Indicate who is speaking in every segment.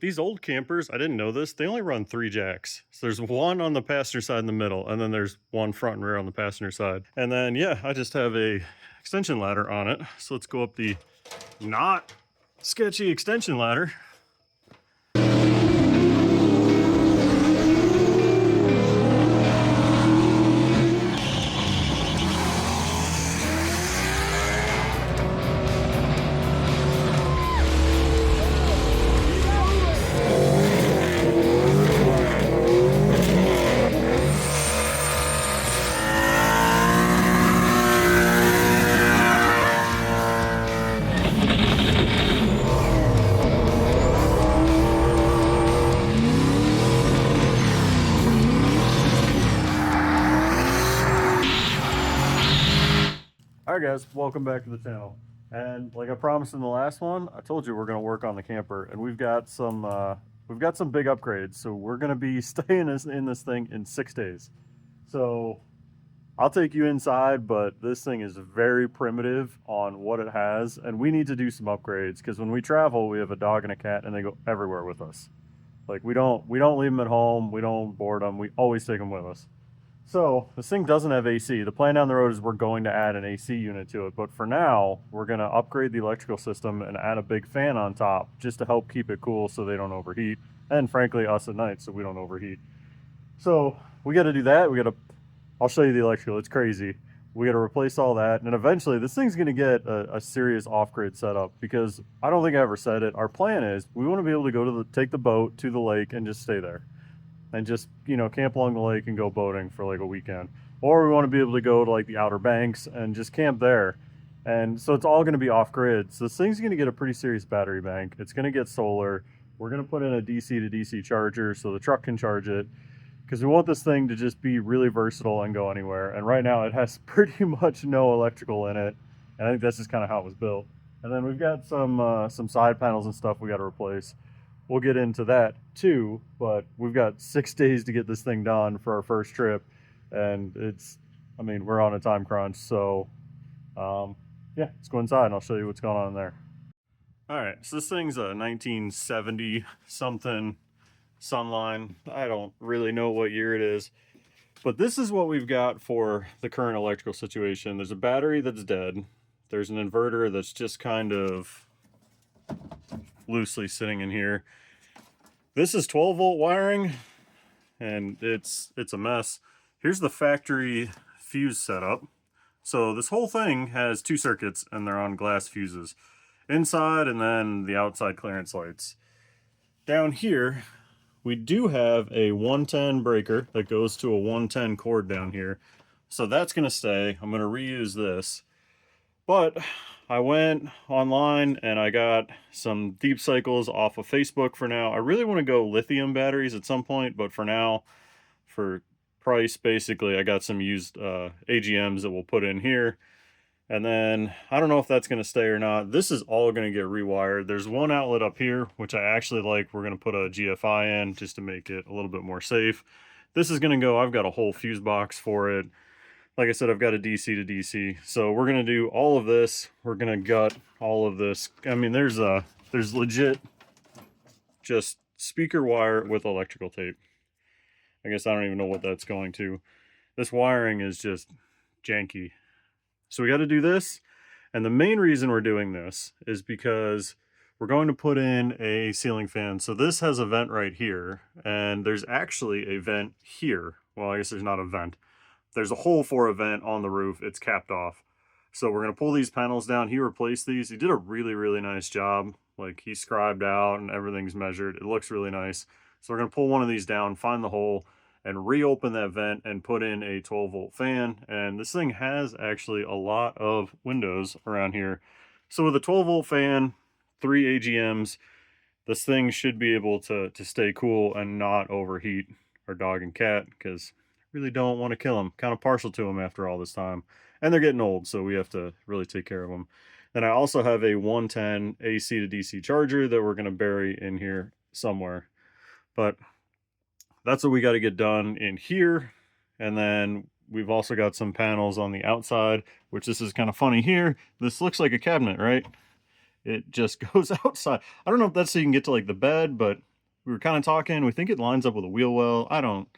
Speaker 1: These old campers, I didn't know this, they only run 3 jacks. So there's one on the passenger side in the middle, and then there's one front and rear on the passenger side. And then, yeah, I just have a extension ladder on it. So let's go up the not sketchy extension ladder. Alright guys, welcome back to the channel. And like I promised in the last one, I told you we're going to work on the camper, and we've got some big upgrades. So we're going to be staying in this thing in 6 days. So I'll take you inside, but this thing is very primitive on what it has, and we need to do some upgrades because when we travel, we have a dog and a cat, and they go everywhere with us. Like we don't leave them at home, we don't board them, we always take them with us. So this thing doesn't have AC. The plan down the road is we're going to add an AC unit to it, but for now, we're going to upgrade the electrical system and add a big fan on top just to help keep it cool so they don't overheat, and frankly us at night so we don't overheat. So we got to do that. I'll show you the electrical. It's crazy. We got to replace all that, and eventually this thing's going to get a serious off-grid setup because I don't think I ever said it. Our plan is we want to be able to go to take the boat to the lake and just stay there and just, you know, camp along the lake and go boating for like a weekend. Or we want to be able to go to like the Outer Banks and just camp there. And so it's all going to be off grid. So this thing's going to get a pretty serious battery bank. It's going to get solar. We're going to put in a DC to DC charger so the truck can charge it, because we want this thing to just be really versatile and go anywhere. And right now it has pretty much no electrical in it. And I think that's just kind of how it was built. And then we've got some side panels and stuff we got to replace. We'll get into that too, but we've got 6 days to get this thing done for our first trip, and we're on a time crunch, so yeah, let's go inside and I'll show you what's going on in there. All right, so this thing's a 1970 something Sunline. I don't really know what year it is, but this is what we've got for the current electrical situation. There's a battery that's dead. There's an inverter that's just kind of loosely sitting in here. This is 12-volt wiring, and it's a mess. Here's the factory fuse setup. So this whole thing has 2 circuits, and they're on glass fuses inside, and then the outside clearance lights. Down here we do have a 110 breaker that goes to a 110 cord down here, so that's going to stay. I'm going to reuse this, but I went online and I got some deep cycles off of Facebook for now. I really want to go lithium batteries at some point, but for now, for price, basically, I got some used AGMs that we'll put in here. And then I don't know if that's going to stay or not. This is all going to get rewired. There's one outlet up here, which I actually like. We're going to put a GFI in just to make it a little bit more safe. This is going to go, I've got a whole fuse box for it. Like I said, I've got a DC to DC. So we're going to do all of this. We're going to gut all of this. I mean, there's legit just speaker wire with electrical tape. I guess I don't even know what that's going to. This wiring is just janky. So we got to do this. And the main reason we're doing this is because we're going to put in a ceiling fan. So this has a vent right here, and there's actually a vent here. Well, I guess there's not a vent. There's a hole for a vent on the roof. It's capped off. So we're going to pull these panels down. He replaced these. He did a really, really nice job. Like, he scribed out and everything's measured. It looks really nice. So we're going to pull one of these down, find the hole, and reopen that vent and put in a 12-volt fan. And this thing has actually a lot of windows around here. So with a 12-volt fan, 3 AGMs, this thing should be able to stay cool and not overheat our dog and cat, because really don't want to kill them. Kind of partial to them after all this time. And they're getting old, so we have to really take care of them. Then I also have a 110 AC to DC charger that we're going to bury in here somewhere. But that's what we got to get done in here. And then we've also got some panels on the outside, which this is kind of funny here. This looks like a cabinet, right? It just goes outside. I don't know if that's so you can get to like the bed, but we were kind of talking. We think it lines up with a wheel well. I don't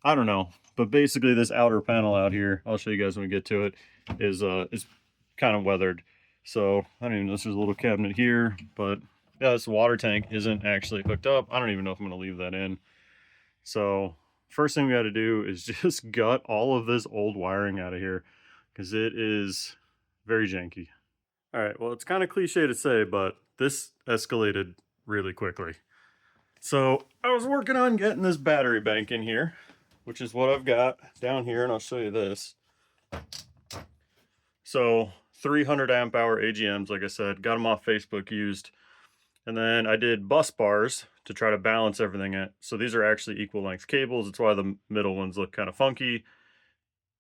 Speaker 1: know. But basically this outer panel out here, I'll show you guys when we get to it, is kind of weathered. So I don't even know if there's a little cabinet here, but yeah, this water tank isn't actually hooked up. I don't even know if I'm gonna leave that in. So first thing we got to do is just gut all of this old wiring out of here because it is very janky. All right, well, it's kind of cliche to say, but this escalated really quickly. So I was working on getting this battery bank in here, which is what I've got down here, and I'll show you this. So 300 amp hour AGMs, like I said, got them off Facebook used. And then I did bus bars to try to balance everything at. So these are actually equal length cables. That's why the middle ones look kind of funky.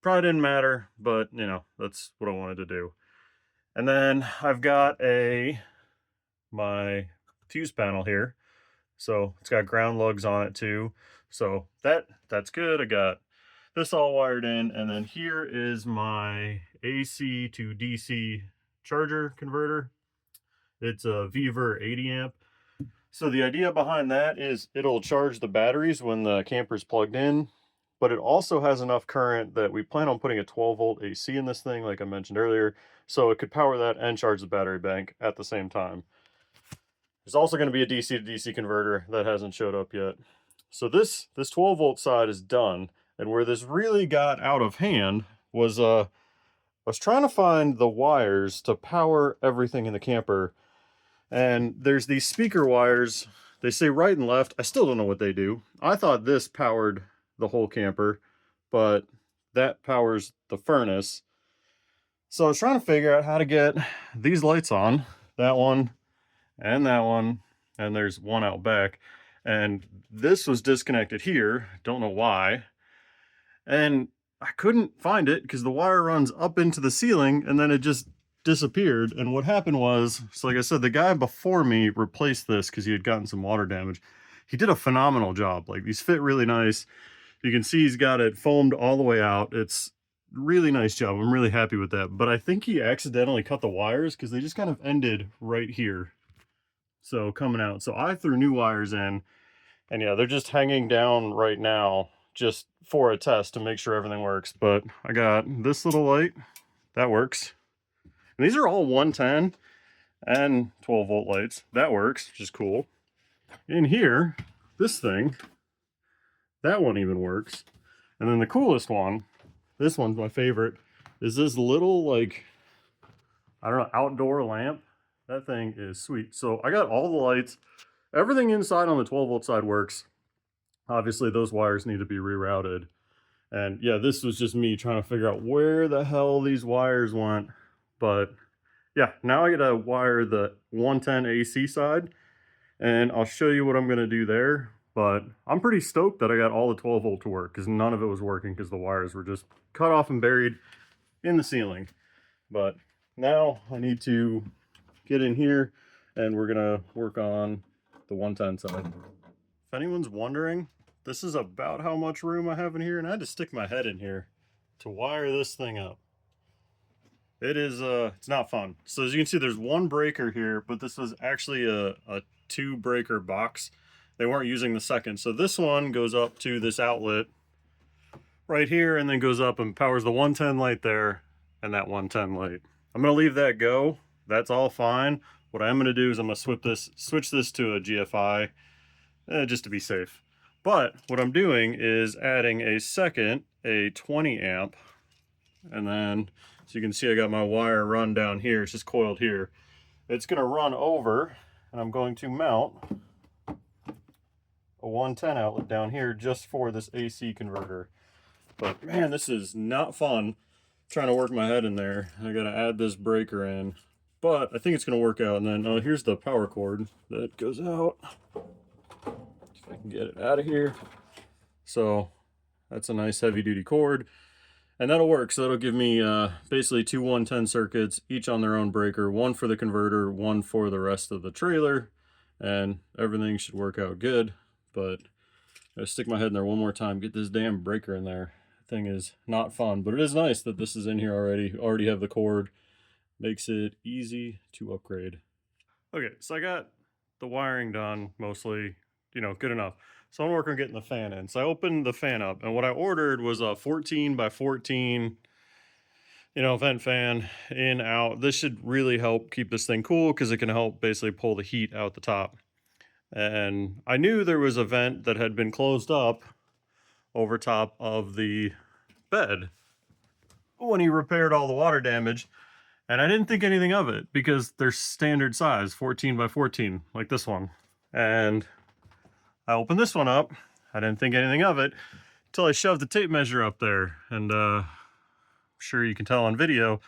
Speaker 1: Probably didn't matter, but you know, that's what I wanted to do. And then I've got my fuse panel here. So it's got ground lugs on it too. So that's good. I got this all wired in, and then here is my AC to DC charger converter. It's a Viver 80 amp. So the idea behind that is it'll charge the batteries when the camper's plugged in, but it also has enough current that we plan on putting a 12 volt AC in this thing, like I mentioned earlier, so it could power that and charge the battery bank at the same time. There's also going to be a DC to DC converter that hasn't showed up yet. So this 12 volt side is done, and where this really got out of hand was I was trying to find the wires to power everything in the camper, and there's these speaker wires. They say right and left. I still don't know what they do. I thought this powered the whole camper, but that powers the furnace. So I was trying to figure out how to get these lights on, that one, and there's one out back. And this was disconnected here. Don't know why. And I couldn't find it because the wire runs up into the ceiling and then it just disappeared. And what happened was, so like I said, the guy before me replaced this because he had gotten some water damage. He did a phenomenal job. Like, these fit really nice. You can see he's got it foamed all the way out. It's really nice job. I'm really happy with that. But I think he accidentally cut the wires because they just kind of ended right here. So coming out. So I threw new wires in, and yeah, they're just hanging down right now just for a test to make sure everything works. But I got this little light that works. And these are all 110 and 12 volt lights. That works, which is cool. In here, this thing, that one even works. And then the coolest one, this one's my favorite, is this little, like, I don't know, outdoor lamp. That thing is sweet. So I got all the lights. Everything inside on the 12 volt side works. Obviously those wires need to be rerouted. And yeah, this was just me trying to figure out where the hell these wires went. But yeah, now I gotta wire the 110 AC side, and I'll show you what I'm gonna do there. But I'm pretty stoked that I got all the 12 volt to work because none of it was working because the wires were just cut off and buried in the ceiling. But now I need to get in here and we're gonna work on the 110 side. If anyone's wondering, this is about how much room I have in here, and I had to stick my head in here to wire this thing up. It is it's not fun. So as you can see, there's one breaker here, but this was actually a 2 breaker box. They weren't using the second. So this one goes up to this outlet right here and then goes up and powers the 110 light there and that 110 light. I'm gonna leave that go. That's all fine. What I'm gonna do is I'm gonna switch this to a GFI just to be safe. But what I'm doing is adding a 20 amp, and then so you can see I got my wire run down here. It's just coiled here. It's gonna run over, and I'm going to mount a 110 outlet down here just for this AC converter. But man, this is not fun trying to work my head in there. I gotta add this breaker in, but I think it's gonna work out. And then here's the power cord that goes out. If I can get it out of here. So that's a nice heavy duty cord. And that'll work. So that'll give me basically 2 110 circuits, each on their own breaker, one for the converter, one for the rest of the trailer, and everything should work out good. But I gotta stick my head in there one more time, get this damn breaker in there. The thing is not fun, but it is nice that this is in here already have the cord. Makes it easy to upgrade. Okay, so I got the wiring done mostly. you know, good enough. So I'm working on getting the fan in. So I opened the fan up, and what I ordered was a 14 by 14, you know, vent fan, in, out. This should really help keep this thing cool because it can help basically pull the heat out the top. And I knew there was a vent that had been closed up over top of the bed when he repaired all the water damage. And I didn't think anything of it because they're standard size, 14 by 14, like this one. And I opened this one up. I didn't think anything of it until I shoved the tape measure up there. And I'm sure you can tell on video,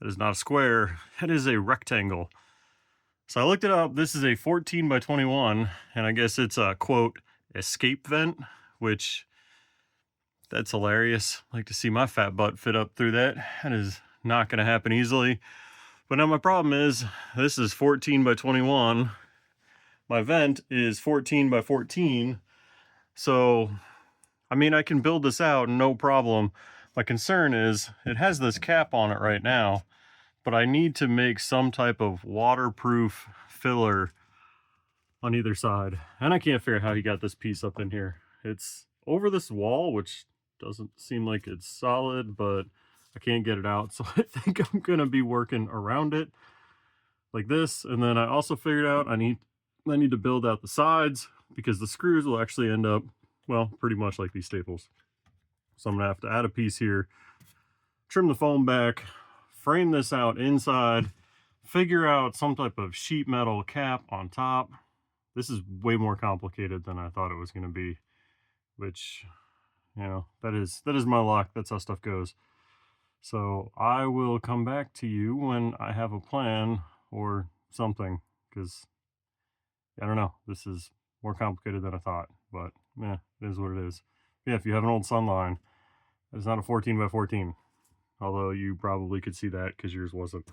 Speaker 1: that is not a square, that is a rectangle. So I looked it up. This is a 14 by 21, and I guess it's a, quote, escape vent, which, that's hilarious. I like to see my fat butt fit up through that. That is not going to happen easily. But now my problem is, this is 14 by 21. My vent is 14 by 14. So, I mean, I can build this out, no problem. My concern is, it has this cap on it right now, but I need to make some type of waterproof filler on either side. And I can't figure out how he got this piece up in here. It's over this wall, which doesn't seem like it's solid, but I can't get it out. So I think I'm gonna be working around it like this. And then I also figured out I need to build out the sides because the screws will actually end up, well, pretty much like these staples. So I'm gonna have to add a piece here, trim the foam back, frame this out inside, figure out some type of sheet metal cap on top. This is way more complicated than I thought it was going to be, which, you know, that is my luck. That's how stuff goes. So I will come back to you when I have a plan or something, because I don't know, this is more complicated than I thought, but yeah, it is what it is. Yeah, if you have an old Sunline, it's not a 14 by 14. Although you probably could see that because yours wasn't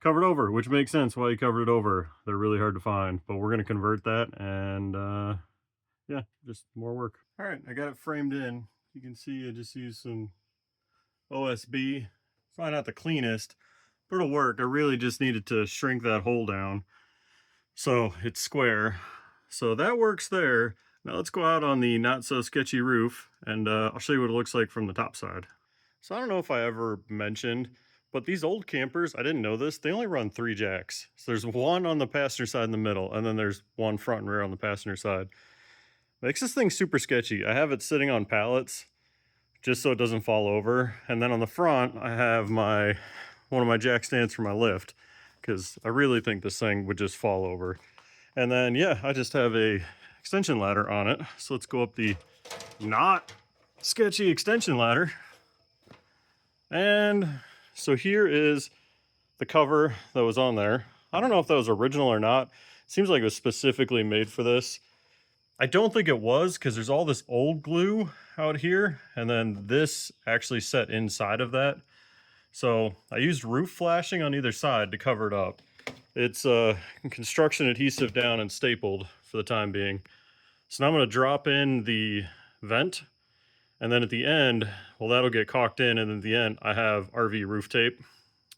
Speaker 1: covered over, which makes sense why you covered it over. They're really hard to find, but we're going to convert that, and yeah, just more work. All right, I got it framed in. You can see I just used some OSB. It's probably not the cleanest, but it'll work. I really just needed to shrink that hole down so it's square. So that works there. Now let's go out on the not so sketchy roof, and I'll show you what it looks like from the top side. So I don't know if I ever mentioned, but these old campers, I didn't know this, they only run 3 jacks. So there's one on the passenger side in the middle, and then there's one front and rear on the passenger side. Makes this thing super sketchy. I have it sitting on pallets just so it doesn't fall over. And then on the front, I have one of my jack stands for my lift, because I really think this thing would just fall over. And then, yeah, I just have a extension ladder on it. So let's go up the not sketchy extension ladder. And so here is the cover that was on there. I don't know if that was original or not. It seems like it was specifically made for this. I don't think it was, because there's all this old glue out here, and then this actually set inside of that. So I used roof flashing on either side to cover it up. It's construction adhesive down and stapled for the time being. So now I'm going to drop in the vent. And then at the end, well, that'll get caulked in, and at the end, I have RV roof tape.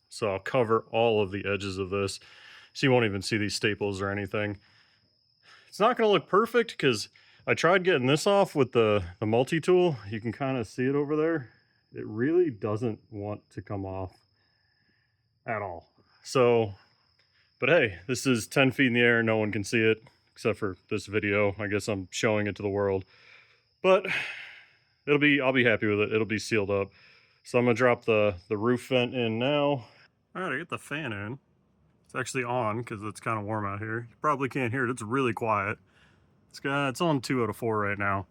Speaker 1: So I'll cover all of the edges of this, so you won't even see these staples or anything. It's not going to look perfect, because I tried getting this off with the multi-tool. You can kind of see it over there. It really doesn't want to come off at all. So, but hey, this is 10 feet in the air. No one can see it, except for this video. I guess I'm showing it to the world. But I'll be happy with it. It'll be sealed up. So I'm gonna drop the roof vent in now. All right, I get the fan in. It's actually on because it's kind of warm out here. You probably can't hear it. It's really quiet. It's on 2 out of 4 right now.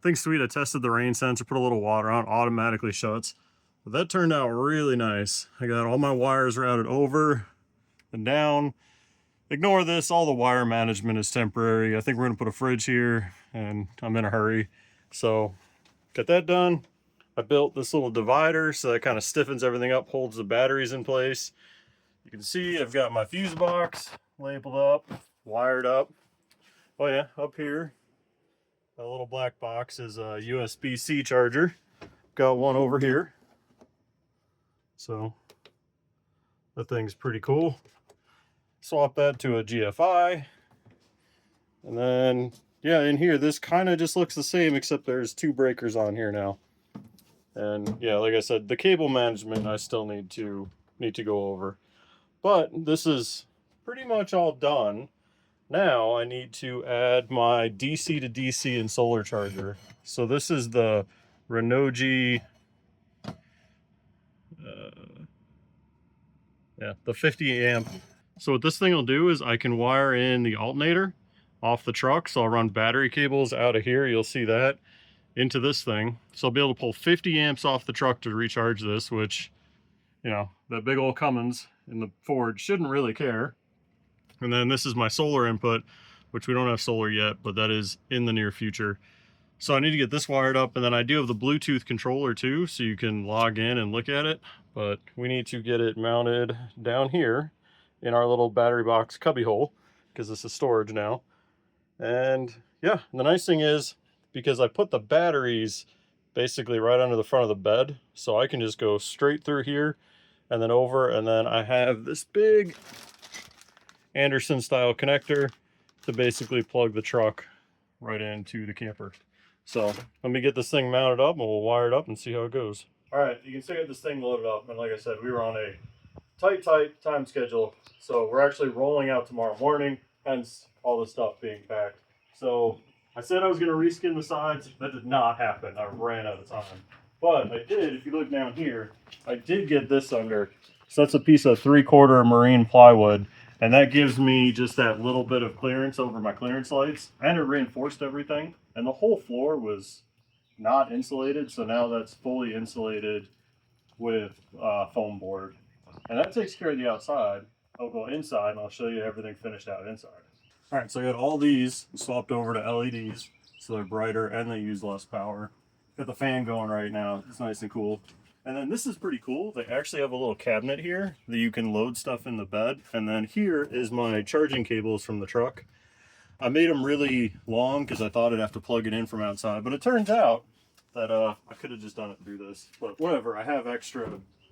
Speaker 1: Thing's sweet. I tested the rain sensor, put a little water on, automatically shuts. But that turned out really nice. I got all my wires routed over and down. Ignore this. All the wire management is temporary. I think we're gonna put a fridge here, and I'm in a hurry. So got that done. I built this little divider so that kind of stiffens everything up, holds the batteries in place. You can see I've got my fuse box labeled up, wired up. Oh yeah, up here, that little black box is a USB-C charger. Got one over here. So that thing's pretty cool. Swap that to a GFI. And then yeah, in here, this kind of just looks the same, except there's 2 breakers on here now. And yeah, like I said, the cable management I still need to go over. But this is pretty much all done. Now I need to add my DC to DC and solar charger. So this is the Renogy, yeah, the 50 amp. So what this thing will do is I can wire in the alternator off the truck. So I'll run battery cables out of here. You'll see that into this thing. So I'll be able to pull 50 amps off the truck to recharge this, which, you know, that big old Cummins in the Ford shouldn't really care. And then this is my solar input, which we don't have solar yet, but that is in the near future. So I need to get this wired up, and then I do have the Bluetooth controller too, so you can log in and look at it, but we need to get it mounted down here in our little battery box cubby hole, because this is storage now. And yeah, the nice thing is, because I put the batteries basically right under the front of the bed, so I can just go straight through here and then over, and then I have this big Anderson style connector to basically plug the truck right into the camper. So let me get this thing mounted up and we'll wire it up and see how it goes. All right, you can see I got this thing loaded up, and like I said, we were on a tight time schedule. So we're actually rolling out tomorrow morning, hence all the stuff being packed. So I said I was going to reskin the sides. That did not happen. I ran out of time. But I did, if you look down here, I did get this under. So that's a piece of 3/4 marine plywood. And that gives me just that little bit of clearance over my clearance lights. And it reinforced everything. And the whole floor was not insulated. So now that's fully insulated with foam board. And that takes care of the outside. I'll go inside and I'll show you everything finished out inside. All right, so I got all these swapped over to LEDs. So they're brighter and they use less power. Got the fan going right now. It's nice and cool. And then this is pretty cool. They actually have a little cabinet here that you can load stuff in the bed. And then here is my charging cables from the truck. I made them really long because I thought I'd have to plug it in from outside. But it turns out that I could have just done it through this. But whatever, I have extra,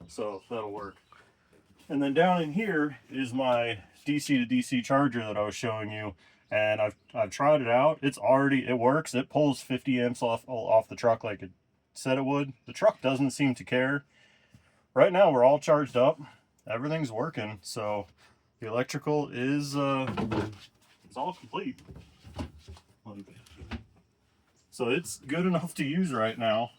Speaker 1: so that'll work. And then down in here is my DC to DC charger that I was showing you. And I've tried it out. It works. It pulls 50 amps off the truck like it said it would. The truck doesn't seem to care. Right now we're all charged up. Everything's working. So the electrical is it's all complete. So it's good enough to use right now.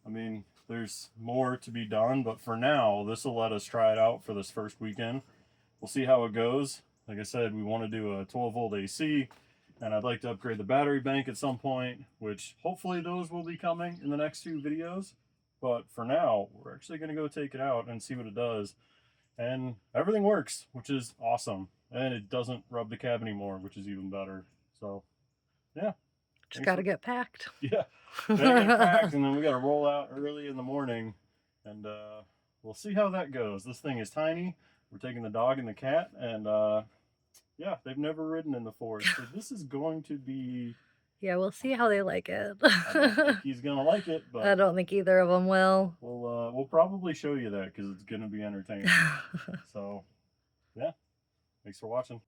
Speaker 1: I mean, there's more to be done, but for now, this will let us try it out for this first weekend. We'll see how it goes. Like I said, we want to do a 12-volt AC, and I'd like to upgrade the battery bank at some point, which hopefully those will be coming in the next few videos. But for now, we're actually going to go take it out and see what it does. And everything works, which is awesome. And it doesn't rub the cab anymore, which is even better. So, yeah.
Speaker 2: Just got to get packed.
Speaker 1: Yeah. Gotta get packed, and then we got to roll out early in the morning. And we'll see how that goes. This thing is tiny. We're taking the dog and the cat, and yeah, they've never ridden in the Ford, so this is going to be...
Speaker 2: Yeah, we'll see how they like it.
Speaker 1: I don't think he's gonna like it, but
Speaker 2: I don't think either of them will.
Speaker 1: We'll probably show you that because it's gonna be entertaining. So, yeah, thanks for watching.